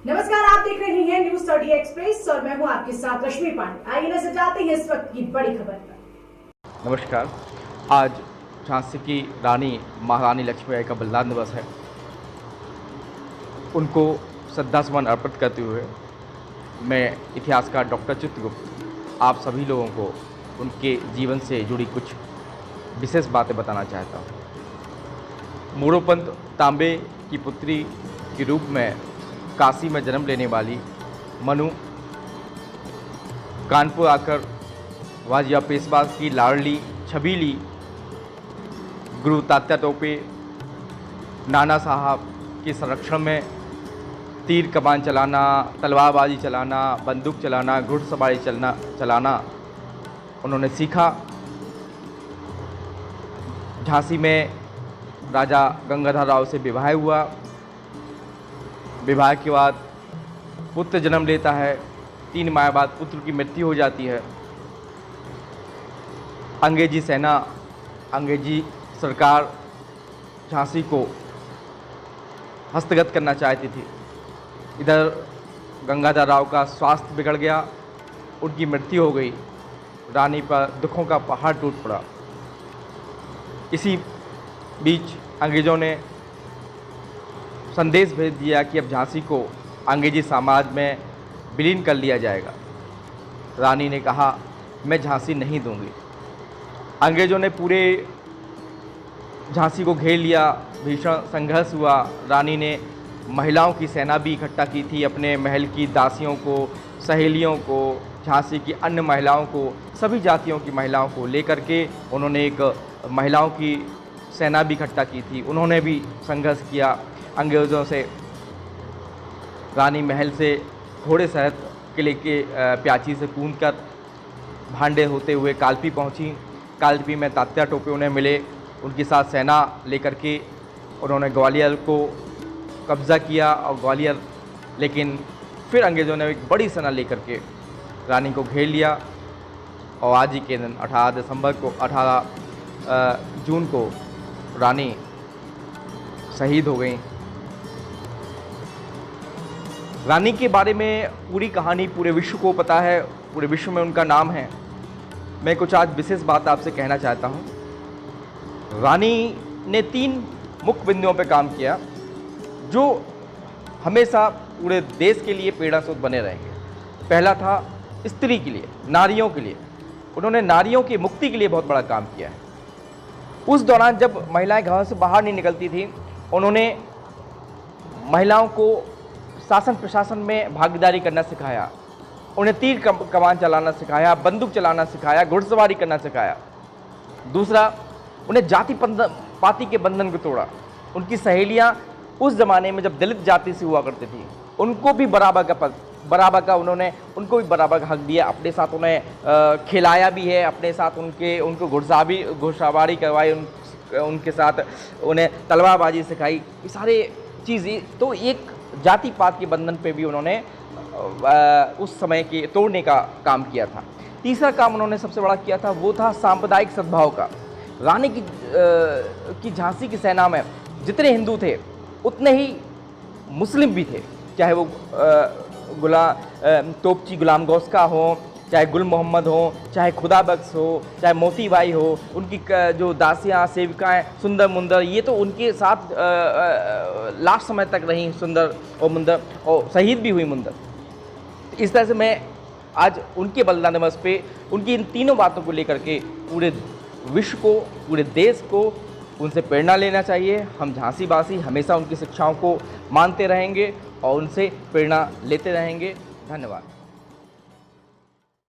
नमस्कार, आप देख रहे हैं न्यूज 30 एक्सप्रेस और मैं हूं आपके साथ रश्मि पांडे। आइए नजर डालते हैं इस वक्त की बड़ी खबर पर। नमस्कार। आज झांसी की रानी महारानी लक्ष्मीबाई का बलिदान दिवस है। उनको श्रद्धासुमन अर्पित करते हुए मैं इतिहासकार डॉक्टर चित्रगुप्त आप सभी लोगों को उनके जीवन से जुड़ी कुछ विशेष बातें बताना चाहता हूँ। मोरोपंत तांबे की पुत्री के रूप में काशी में जन्म लेने वाली मनु कानपुर आकर वाजिया पेशवा की लाडली छबीली गुरु तात्या टोपे नाना साहब के संरक्षण में तीर कमान चलाना, तलवारबाजी चलाना, बंदूक चलाना, घुड़सवारी चलाना उन्होंने सीखा। झांसी में राजा गंगाधर राव से विवाह हुआ। विवाह के बाद पुत्र जन्म लेता है। 3 माह बाद पुत्र की मृत्यु हो जाती है। अंग्रेजी सेना, अंग्रेजी सरकार झांसी को हस्तगत करना चाहती थी। इधर गंगाधर राव का स्वास्थ्य बिगड़ गया, उनकी मृत्यु हो गई। रानी पर दुखों का पहाड़ टूट पड़ा। इसी बीच अंग्रेज़ों ने संदेश भेज दिया कि अब झांसी को अंग्रेजी साम्राज्य में विलीन कर लिया जाएगा। रानी ने कहा, मैं झांसी नहीं दूंगी। अंग्रेज़ों ने पूरे झांसी को घेर लिया। भीषण संघर्ष हुआ। रानी ने महिलाओं की सेना भी इकट्ठा की थी। अपने महल की दासियों को, सहेलियों को, झांसी की अन्य महिलाओं को, सभी जातियों की महिलाओं को लेकर के उन्होंने एक महिलाओं की सेना भी इकट्ठा की थी। उन्होंने भी संघर्ष किया अंग्रेज़ों से। रानी महल से घोड़े सहित किले के प्याची से कूदकर भांडे होते हुए कालपी पहुंची। कालपी में तात्या टोपे उन्हें मिले। उनके साथ सेना लेकर के उन्होंने ग्वालियर को कब्ज़ा किया और ग्वालियर, लेकिन फिर अंग्रेज़ों ने एक बड़ी सेना लेकर के रानी को घेर लिया। और आज ही के दिन 18 जून को रानी शहीद हो गई। रानी के बारे में पूरी कहानी पूरे विश्व को पता है, पूरे विश्व में उनका नाम है। मैं कुछ आज विशेष बात आपसे कहना चाहता हूँ। रानी ने 3 मुख्य बिंदुओं पर काम किया जो हमेशा पूरे देश के लिए प्रेरणास्रोत बने रहेंगे। पहला था स्त्री के लिए, नारियों के लिए। उन्होंने नारियों की मुक्ति के लिए बहुत बड़ा काम किया है। उस दौरान जब महिलाएं घर से बाहर नहीं निकलती थी, उन्होंने महिलाओं को शासन प्रशासन में भागीदारी करना सिखाया। उन्हें तीर कमान चलाना सिखाया, बंदूक चलाना सिखाया, घुड़सवारी करना सिखाया। दूसरा, उन्हें जाति पाति के बंधन को तोड़ा। उनकी सहेलियां उस ज़माने में जब दलित जाति से हुआ करती थी, उनको भी बराबर का उनको भी बराबर का हक दिया। अपने साथ उन्हें खिलाया भी है, अपने साथ उनको घुड़सवारी करवाई, उनके साथ उन्हें तलवारबाजी सिखाई। ये सारे चीज़ें तो एक जाति पात के बंधन पे भी उन्होंने उस समय के तोड़ने का काम किया था। तीसरा काम उन्होंने सबसे बड़ा किया था, वो था सांप्रदायिक सद्भाव का। रानी की झांसी की सेना में जितने हिंदू थे उतने ही मुस्लिम भी थे, चाहे वो तोपची गुलाम गौस का हो, चाहे गुल मोहम्मद हो, चाहे खुदा बख्श हो, चाहे मोती बाई हो। उनकी जो दासियाँ सेविकाएँ सुंदर मुंदर, ये तो उनके साथ लास्ट समय तक रही, सुंदर और मुंदर, और शहीद भी हुई मुंदर। इस तरह से मैं आज उनके बलिदान दिवस पे उनकी इन तीनों बातों को लेकर के पूरे विश्व को, पूरे देश को उनसे प्रेरणा लेना चाहिए। हम झांसी वासी हमेशा उनकी शिक्षाओं को मानते रहेंगे और उनसे प्रेरणा लेते रहेंगे। धन्यवाद।